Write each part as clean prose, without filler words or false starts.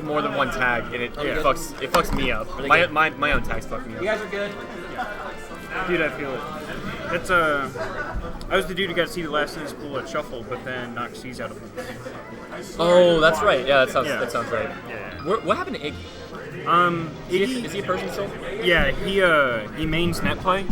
more than one tag, and it fucks me up. My own tags fuck me up. You guys are good? Dude, I feel it. That's I was the dude who got to see the last in his pool at Shuffle, but then knocked C's out of him. Oh, that's right. Yeah, that sounds right. Yeah. What happened to Iggy? Iggy, is he a person still? Yeah, he mains net play,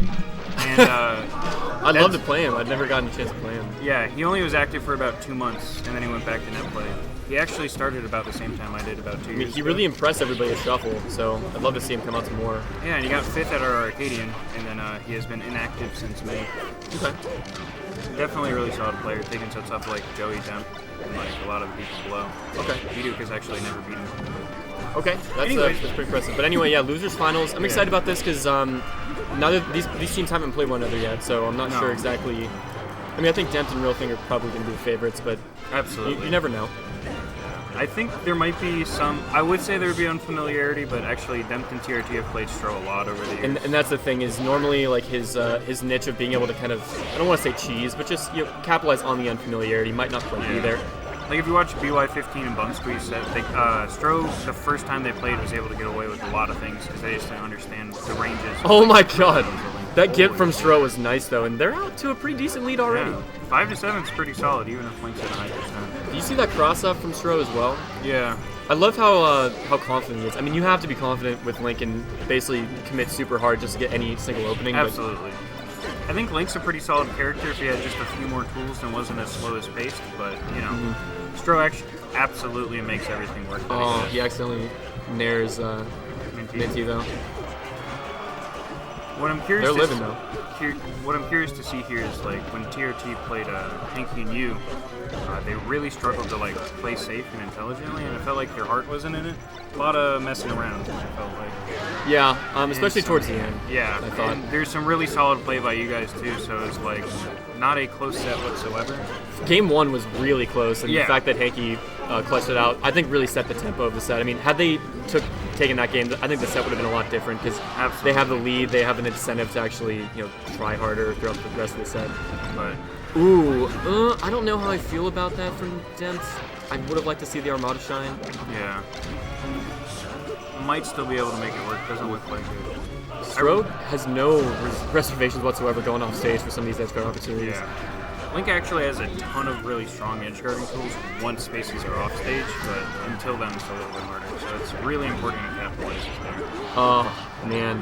and I'd love to play him. I'd never gotten a chance to play him. Yeah, he only was active for about 2 months, and then he went back to net play. He actually started about the same time I did, about 2 years He ago. really impressed everybody at Shuffle, so I'd love to see him come out to more. Yeah, and he got 5th at our Arcadian, and then he has been inactive since May. Okay. Definitely a really solid player, taking sets up like Joey Dempt and like a lot of the people below. Okay. Biduk has actually never beaten him. Okay, that's pretty impressive. But anyway, yeah, losers finals. I'm excited about this because neither these teams haven't played one another yet, so I'm not sure exactly. I mean, I think Dempt and RealThing are probably going to be the favorites, but absolutely, you never know. I think there might be some. I would say there would be unfamiliarity, but actually, Dempt and TRT have played Stro a lot over the years. And that's the thing is normally like his niche of being able to kind of, I don't want to say cheese, but just capitalize on the unfamiliarity might not quite be there. Like if you watch BY15 and Bum Squeeze, Stro, the first time they played, was able to get away with a lot of things because they just didn't understand the ranges. Oh my god, that get from Stro was nice though, and they're out to a pretty decent lead already. Yeah. 5-7 is pretty solid, even if Link's at a high percent. Do you see that cross-up from Stro as well? Yeah. I love how confident he is. I mean, you have to be confident with Link and basically commit super hard just to get any single opening. Absolutely. I think Link's a pretty solid character if he had just a few more tools and wasn't as slow as paced, but, you know, Stro actually absolutely makes everything work. Oh, he accidentally nares Minnty though. What I'm curious They're living though. What I'm curious to see here is like when TRT played Hanky and You, they really struggled to like play safe and intelligently, and it felt like their heart wasn't in it. A lot of messing around. It felt like. Yeah, especially towards the end. Yeah, I thought. And there's some really solid play by you guys too. So it's like not a close set whatsoever. Game 1 was really close, and the fact that Hanky clutched it out, I think really set the tempo of the set. I mean, had they taken that game, I think the set would have been a lot different because they have the lead, they have an incentive to actually try harder throughout the rest of the set. But I don't know how I feel about that from Dempt. I would have liked to see the Armada shine. Yeah. Might still be able to make it work. Doesn't look like it. Stro has no reservations whatsoever going off stage for some of these edge guard opportunities. Yeah. Link actually has a ton of really strong edge guarding tools once spaces are off stage, but until then it's a little bit harder. So it's really important to capitalize there. Oh, man.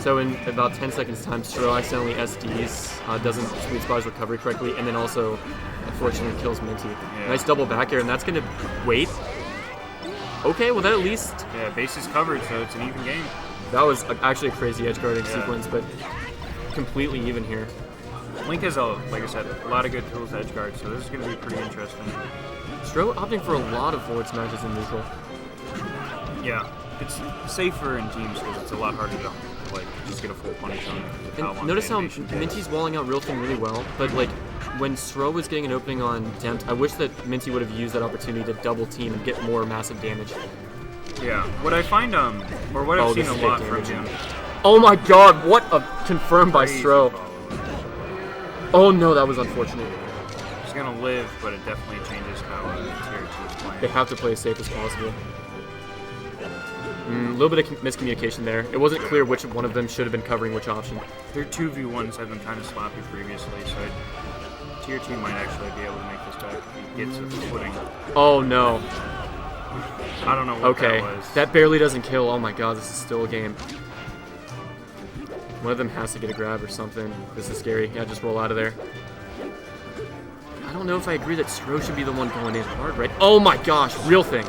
So in about 10 seconds time, Stro accidentally SDs, doesn't sweet spot his recovery correctly, and then also, unfortunately, kills Minnty. Yeah. Nice double back air, and that's going to wait. Okay, well that at least... Yeah, base is covered, so it's an even game. That was actually a crazy edge guarding sequence, but completely even here. Link has, like I said, a lot of good tools to edge guard, so this is going to be pretty interesting. Stro opting for a lot of forward smashes in neutral. Yeah, it's safer in teams because it's a lot harder to just get a full punish on it. And notice how Minty's walling out RealThing really well, but like when Stro was getting an opening on Dempt, I wish that Minnty would have used that opportunity to double team and get more massive damage. Yeah, what I find, or what I've seen a lot from him. Oh my god, what a confirmed by Stro. Oh no, that was unfortunate. He's gonna live, but it definitely changes how TRT is playing. They have to play as safe as possible. A little bit of miscommunication there. It wasn't clear which one of them should have been covering which option. Their 2v1s have been kind of sloppy previously, so TRT might actually be able to make this back if he gets a footing. Oh no. I don't know what that was. That barely doesn't kill. Oh my god, this is still a game. One of them has to get a grab or something. This is scary. Yeah, just roll out of there. I don't know if I agree that Stro should be the one going in hard, right? Oh my gosh, RealThing.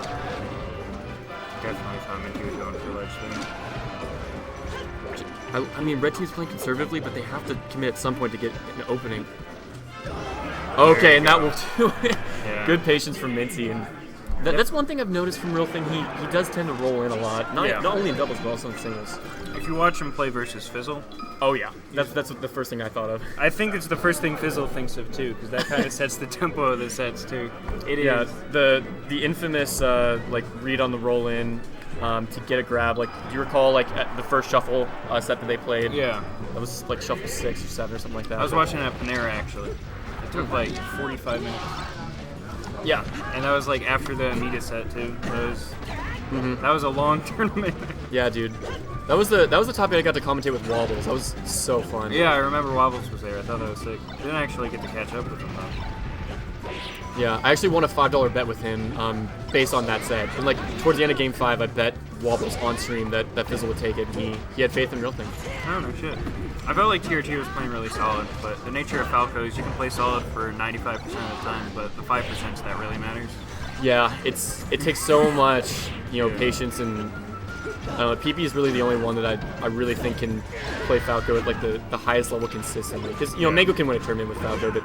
Definitely thought Minnty was going for ledge there. I mean, red team's playing conservatively, but they have to commit at some point to get an opening. Okay, and that will do it. Yeah. Good patience from Minnty, and that's one thing I've noticed from RealThing. He does tend to roll in a lot, not only in doubles but also in singles. If you watch him play versus Fizzle, oh yeah, that's the first thing I thought of. I think it's the first thing Fizzle thinks of too, because that kind of sets the tempo of the sets too. Yeah, the infamous like read on the roll in to get a grab. Like, do you recall like at the first shuffle set that they played? Yeah, that was like shuffle 6 or 7 or something like that. I was watching it at Panera actually. It took like 45 minutes. Yeah, and that was like after the Amita set too. So it was That was a long tournament. Yeah, dude. That was the topic I got to commentate with Wobbles. That was so fun. Yeah, I remember Wobbles was there. I thought that was sick. Didn't actually get to catch up with him though. Yeah, I actually won a $5 bet with him based on that set. And like towards the end of Game 5, I bet Wobbles on stream that Fizzle would take it. He had faith in RealThing. Oh, no shit. I felt like TRT was playing really solid, but the nature of Falco is you can play solid for 95% of the time, but the 5% that really matters. Yeah, it takes so much, patience, and PP is really the only one that I really think can play Falco at like the highest level consistently. Because Mango can win a tournament with Falco, but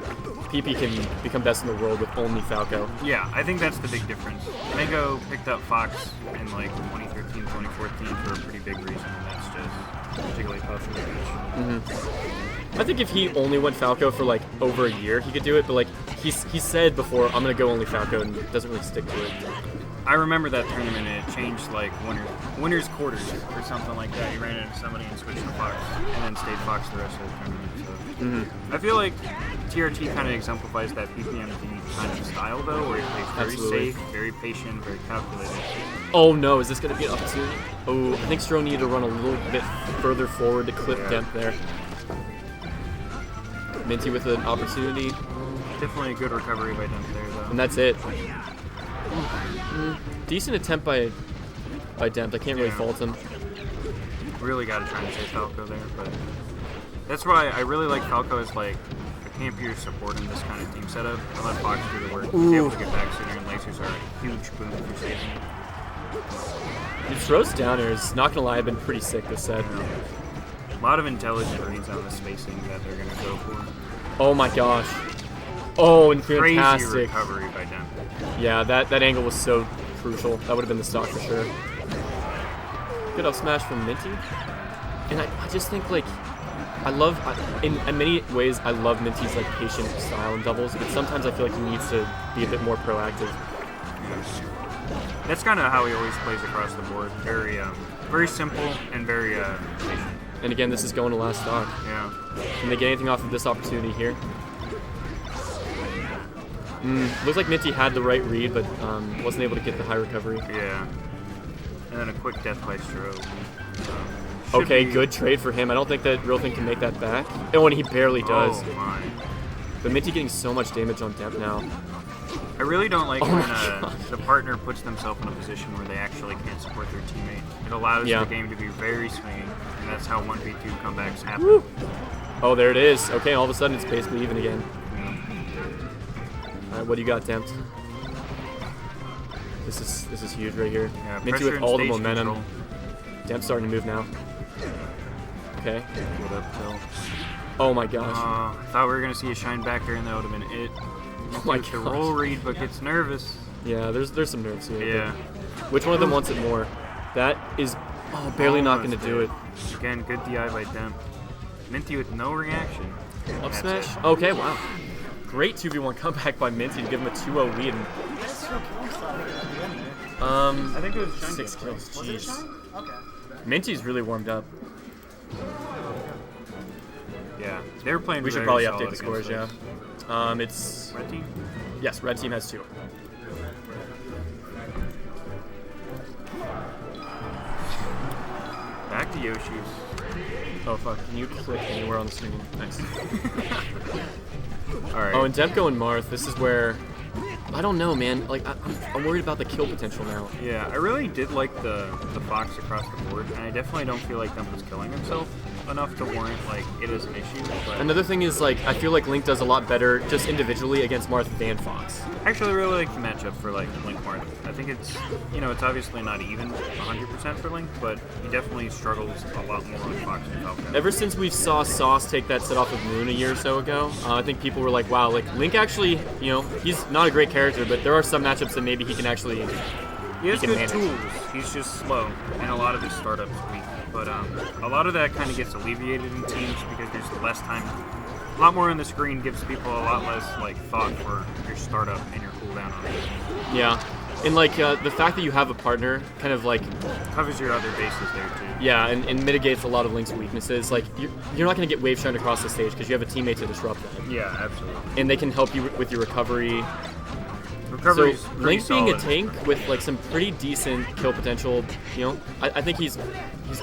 PP can become best in the world with only Falco. Yeah, I think that's the big difference. Mango picked up Fox in like 2013, 2014 for a pretty big reason, and that's just Jigglypuff from the beach. I think if he only went Falco for like over a year, he could do it. But like he said before, I'm gonna go only Falco, and doesn't really stick to it. I remember that tournament, and it changed like winners quarters or something like that. He ran into somebody and switched to Fox, and then stayed Fox the rest of the tournament. So I feel like TRT kind of exemplifies that PPMD kind of style, though, where he plays very safe, very patient, very calculated. Oh no, is this going to be an opportunity? Oh, I think Stro needed to run a little bit further forward to clip Dempt there. Minty with an opportunity. Definitely a good recovery by Dempt there, though. And that's it. Decent attempt by Dempt. I can't really fault him. Really got to try and save Falco there, but that's why I really like Falco as like a campier support in this kind of team setup. I let Fox do the work. He's able to get back sooner, and lasers are a huge boon for saving him. Dude, Stro's down airs, not gonna lie, I've been pretty sick this set. A lot of intelligent reads on the spacing that they're gonna go for. Oh my gosh. Oh, and Crazy fantastic recovery by Dempt. Yeah, that angle was so crucial. That would have been the stock for sure. Good up smash from Minty. And I just think like in many ways I love Minty's like patient style in doubles, but sometimes I feel like he needs to be a bit more proactive. That's kind of how he always plays across the board. Very very simple and very patient. And again, this is going to last stock. Yeah. Can they get anything off of this opportunity here? Looks like Minty had the right read, but wasn't able to get the high recovery. Yeah. And then a quick death by Stro. Okay, good trade for him. I don't think that RealThing can make that back. Oh, and he barely does. Oh my. But Minty getting so much damage on Dempt now. I really don't like when the partner puts themselves in a position where they actually can't support their teammate. It allows the game to be very swinging, and that's how 1v2 comebacks happen. Woo. Oh, there it is. Okay, all of a sudden it's basically even again. Alright, what do you got, Dempt? This is huge right here. Yeah, Minty with all the momentum. Control. Dempt's starting to move now. Okay. Good up tilt. Oh my gosh. I thought we were going to see a shine back there, and that would have been it. Oh my The roll read, but gets nervous. Yeah, there's some nerves here. Yeah. Which one of them wants it more? That is barely not going to do it. Again, good DI by Dempt. Minty with no reaction. Up smash? Okay, wow. Great 2v1 comeback by Minty to give him a 2-0 lead. I think it was 6 kills. Jeez. Okay. Minty's really warmed up. Yeah, they were playing. We should probably update the scores. Yeah. It's red team. Yes, red team has 2. Back to Yoshi's. Oh fuck! Can you click anywhere on the screen? Nice. All right. Oh, and Demko and Marth. This is where I don't know, man. Like I'm worried about the kill potential now. Yeah, I really did like the Fox across the board, and I definitely don't feel like Demp was killing himself enough to warrant like it is an issue. But another thing is like I feel like Link does a lot better just individually against Marth than Fox. Actually, I really like the matchup for like Link Marth. I think it's it's obviously not even 100% for Link, but he definitely struggles a lot more with Fox and Falcon. Ever since we saw Sauce take that set off of Moon a year or so ago, I think people were like, wow, like Link actually, he's not a great character, but there are some matchups that maybe he can actually He has good tools. He's just slow, and a lot of his startups weak. But a lot of that kind of gets alleviated in teams because there's less time. A lot more on the screen gives people a lot less like thought for your startup and your cooldown on it. Yeah, and like the fact that you have a partner kind of like covers your other bases there too. Yeah, and mitigates a lot of Link's weaknesses. Like you're not going to get wave shined across the stage because you have a teammate to disrupt that. Yeah, absolutely. And they can help you with your recovery. Recovery's So pretty Link being a solid. tank with like some pretty decent kill potential, you know, I think he's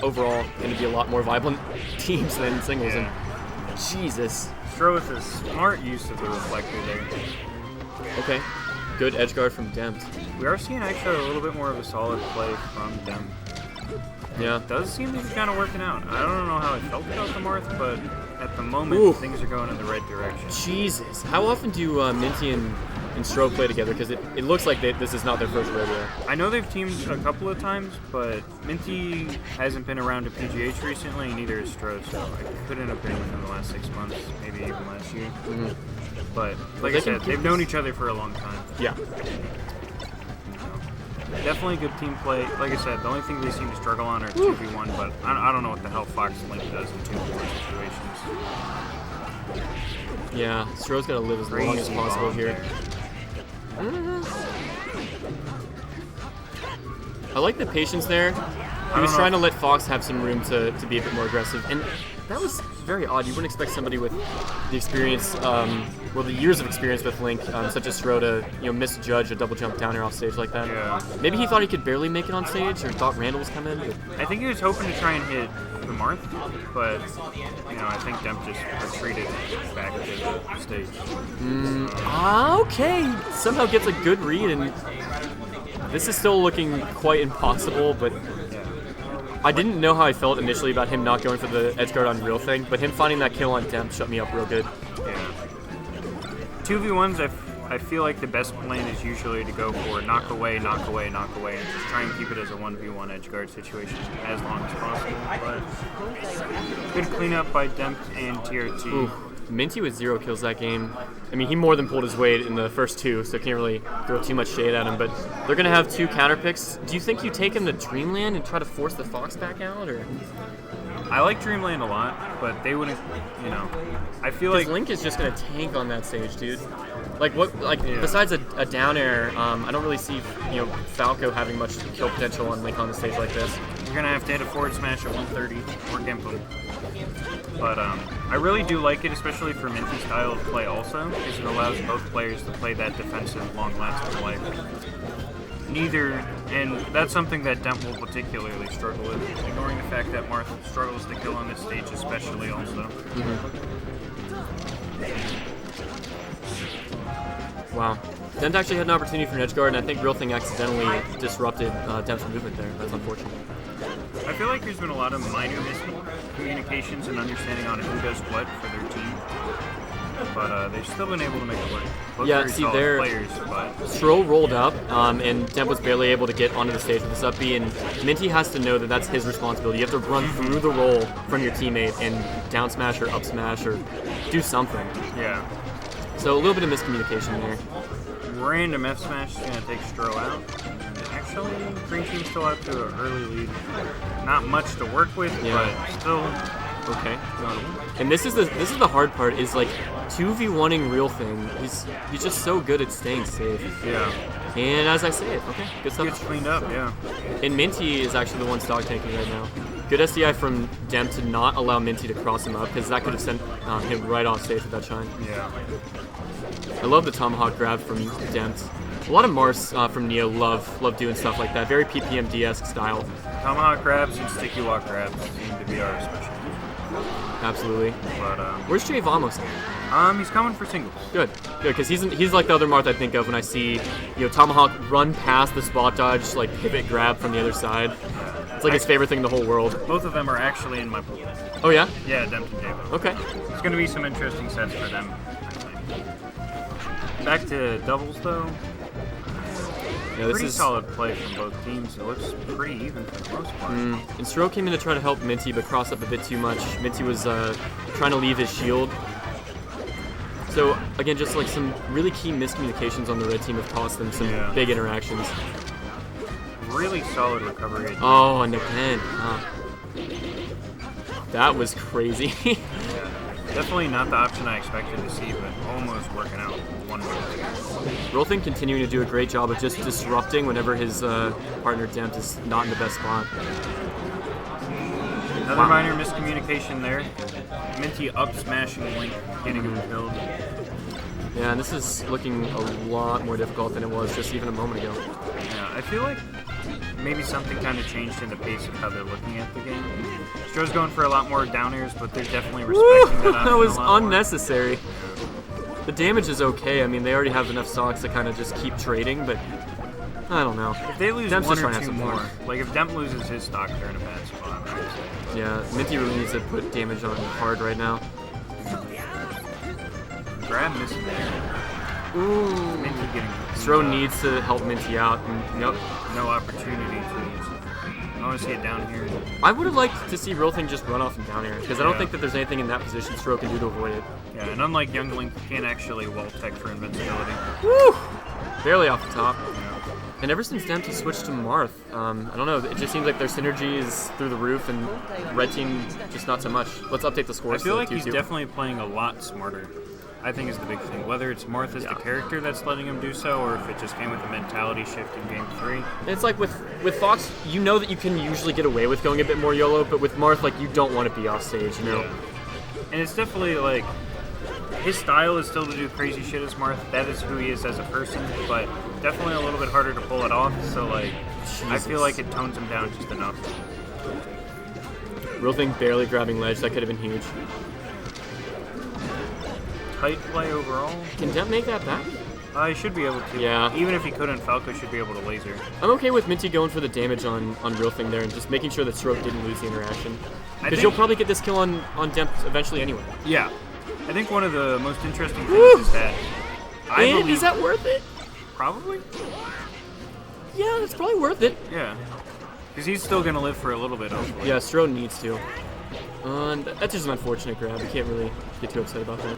overall going to be a lot more viable in teams than singles. Yeah. And Jesus. Stro with a smart use of the reflector there. Okay. Good edge guard from Dempt. We are seeing actually a little bit more of a solid play from Dem. Yeah. It does seem to be kind of working out. I don't know how I felt about the Marth, but at the moment, Ooh. things are going in the right direction. Jesus. How often do Minnty and Stro play together? Because it looks like this is not their first rodeo. I know they've teamed a couple of times, but Minnty hasn't been around to PGH recently, and neither is Stro, so I couldn't have been within the last 6 months, maybe even last year. Mm-hmm. But like I said, they've known each other for a long time. Yeah. Definitely good team play. Like I said, the only thing they seem to struggle on are 2v1, but I don't know what the hell Fox and Link does in 2v1 situations. Yeah. Stro's got to live as long as Crazy possible bomb here. there. I like the patience there. He was trying to let Fox have some room to be a bit more aggressive, and that was very odd. You wouldn't expect somebody with the experience, the years of experience with Link, such as Stro, to misjudge a double jump down air off stage like that. Yeah. Maybe he thought he could barely make it on stage, or thought Randall was coming. But I think he was hoping to try and hit the Marth, but I think Demp just retreated back to the stage. Okay, somehow gets a good read, and this is still looking quite impossible, but I didn't know how I felt initially about him not going for the edge guard on RealThing, but him finding that kill on Demp shut me up real good. Yeah. 2v1s, I feel like the best plan is usually to go for knock away, knock away, knock away, and just try and keep it as a 1v1 edge guard situation as long as possible. But good cleanup by Demp and TRT. Ooh, Minnty with 0 kills that game. I mean, he more than pulled his weight in the first 2, so can't really throw too much shade at him, but they're going to have 2 counter picks. Do you think you take him to Dreamland and try to force the Fox back out, or...? I like Dreamland a lot, but they wouldn't, I feel like Link is just going to tank on that stage, dude. Besides a down air, I don't really see, Falco having much kill potential on Link on the stage like this. you're going to have to hit a forward smash at 130 or gimp him. But I really do like it, especially for Minnty's style of play also, because it allows both players to play that defensive, long-lasting life. And that's something that Demp will particularly struggle with, ignoring the fact that Marth struggles to kill on this stage especially also. Wow. Dempt actually had an opportunity for an edge guard, and I think RealThing accidentally disrupted Dempt's movement there. That's unfortunate. I feel like there's been a lot of minor miscommunications and understanding on who does what for their team. But they've still been able to make it work. Both very solid players, but Stro rolled up, and Demp was barely able to get onto the stage with this up B, and Minnty has to know that that's his responsibility. You have to run through the roll from your teammate and down smash or up smash or do something. Yeah. So a little bit of miscommunication there. Random F smash is going to take Stro out. Actually, Green Team's still out to an early lead. Not much to work with, but still okay. And this is the hard part, is like 2v1ing RealThing. He's just so good at staying safe. Yeah. And as I say it, okay, good stuff. Gets cleaned up, yeah. And Minnty is actually the one stock tanking right now. Good SDI from Demp to not allow Minnty to cross him up, because that could have sent him right off stage with that shine. Yeah. I love the tomahawk grab from Dempt. A lot of Mars from Neo love doing stuff like that. Very PPMD-esque style. Tomahawk grabs and sticky walk grabs seem to be our specialty. Absolutely. But where's Jay Vamos at? He's coming for singles. Good, because he's like the other Marth I think of when I see Tomahawk run past the spot dodge, like pivot grab from the other side. It's like his favorite thing in the whole world. Both of them are actually in my pool. Oh yeah? Yeah, Dempt and Javo. Okay. It's going to be some interesting sets for them. Back to doubles though. Yeah, this pretty is solid play from both teams. It looks pretty even for the most part. And Stro came in to try to help Minnty, but crossed up a bit too much. Minnty was trying to leave his shield. So again, just like some really key miscommunications on the red team have cost them some big interactions. Really solid recovery. Oh, and again, that was crazy. Definitely not the option I expected to see, but almost working out one way. RealThing continuing to do a great job of just disrupting whenever his partner Dempt is not in the best spot. Another minor miscommunication there. Minnty up smashing Link, getting him killed. Yeah, and this is looking a lot more difficult than it was just even a moment ago. Yeah, I feel like maybe something kind of changed in the pace of how they're looking at the game. Stro's going for a lot more down airs, but they're definitely respecting that option That was a lot unnecessary. The damage is okay. I mean, they already have enough stocks to kind of just keep trading, but I don't know. If they lose Dempt's one just or trying to two have some more, fun. like if Dempt loses his stock, they're in a bad spot, I would say. Yeah, Minnty really needs to put damage on hard right now. Grab missing there. Ooh. Minnty getting Stro needs to help Minnty out, and yep. no opportunity to. I want to see it down here. I would have liked to see RealThing just run off and down air, because I don't Yeah. think that there's anything in that position Stro can do to avoid it. Yeah, and unlike Youngling, he can't actually wall tech for invincibility. Woo! Barely off the top. Yeah. And ever since Dempt switched to Marth, I don't know, it just seems like their synergy is through the roof, and red team just not so much. Let's update the I scores. feel to like he's 2-2. definitely playing a lot smarter. I think is the big thing. Whether it's Marth as the character that's letting him do so, or if it just came with a mentality shift in Game 3. It's like with Fox, you know that you can usually get away with going a bit more YOLO, but with Marth, like, you don't want to be off stage, you know? Yeah. And it's definitely like, his style is still to do crazy shit as Marth. That is who he is as a person, but definitely a little bit harder to pull it off. So like, I feel like it tones him down just enough. RealThing barely grabbing ledge, that could have been huge. Tight play overall. Can Dempt make that back? He should be able to. Yeah. Even if he couldn't, Falco should be able to laser. I'm okay with Minnty going for the damage on RealThing there and just making sure that Stro didn't lose the interaction. I Because think- you'll probably get this kill on Dempt eventually anyway. Yeah. I think one of the most interesting things is that And is that worth it? probably? Yeah, it's probably worth it. Yeah. Because he's still going to live for a little bit, hopefully. Yeah, Stro needs to. And that's just an unfortunate grab. You can't really get too upset about that.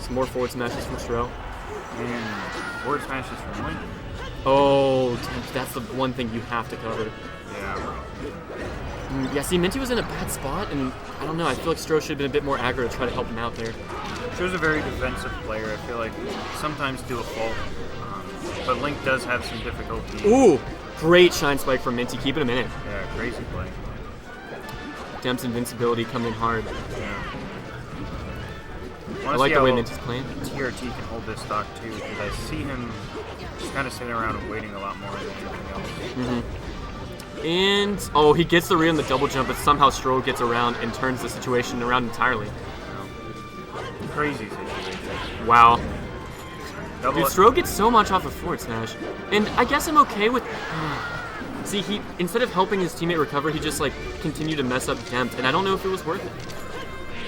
Some more forward smashes from Stro. And forward smashes from Link. Oh, Dempt, that's the one thing you have to cover. Yeah. Yeah, see, Minnty was in a bad spot, and I don't know, I feel like Stro should have been a bit more aggro to try to help him out there. Stro's a very defensive player. I feel like sometimes to a fault. But Link does have some difficulty. Ooh, great shine spike from Minnty, keeping him in it. Yeah, crazy play. Dempt's invincibility coming in hard. Yeah. I like the way Minty's playing. TRT can hold this stock too, because I see him just kind of sitting around and waiting a lot more than anything else. And, oh, he gets the read on the double jump, but somehow Stro gets around and turns the situation around entirely. Crazy situation. Wow. Double Dude, Stro gets so much off of forward smash. And I guess I'm okay with... See, he instead of helping his teammate recover, he just, like, continued to mess up Dempt, and I don't know if it was worth it.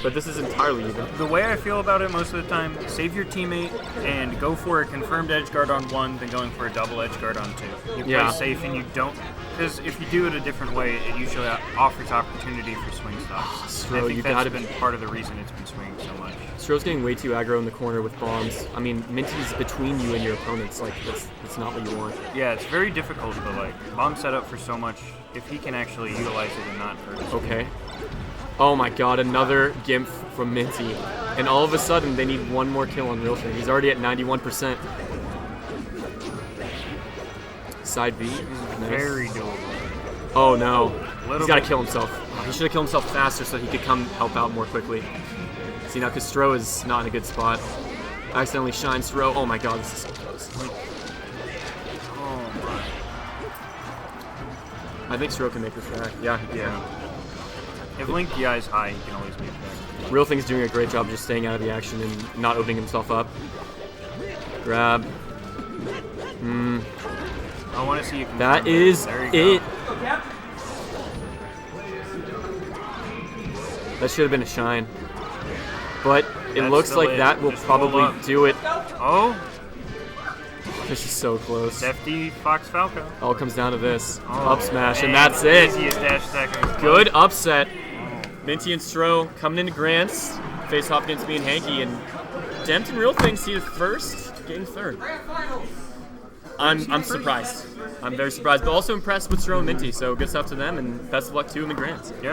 But this is entirely even. The way I feel about it most of the time, save your teammate and go for a confirmed edge guard on one, then going for a double edge guard on two. You play safe and you don't, because if you do it a different way, it usually offers opportunity for swing stops. Stro, I think you that's gotta been part of the reason it's been swinging so much. Stro's getting way too aggro in the corner with bombs. I mean, Minty's between you and your opponents. Like, that's not what you want. Yeah, it's very difficult, but like, bomb set up for so much, if he can actually utilize it and not hurt his Okay. Oh my god, another Gimp from Minnty. And all of a sudden, they need one more kill on RealThing. He's already at 91%. Side B. Nice. Very doable. Oh no. He's got to bit. kill himself. Oh, he should have killed himself faster so he could come help out more quickly. See, now, because Stro is not in a good spot. I accidentally shine Stro. Oh my god, this is so close. Oh my. I think Stro can make this back. Yeah, he can. Yeah. If Link DI's high, he can always make that. RealThing's doing a great job just staying out of the action and not opening himself up. Grab. I want to see you confirm That is There you it. go. That should have been a shine. But it That's looks the like lid. that will Just roll probably up. do it. Oh, This is so close. Defty Fox Falco. All comes down to this. Oh, Up smash, and man, that's it. Easiest dash attack in his Good life. upset. Minnty and Stro coming into Grants. Face off against me and Hanky, and Dempt and RealThing seeded first, getting third. I'm surprised. I'm very surprised, but also impressed with Stro and Minnty, so good stuff to them, and best of luck to them in Grants. Yeah.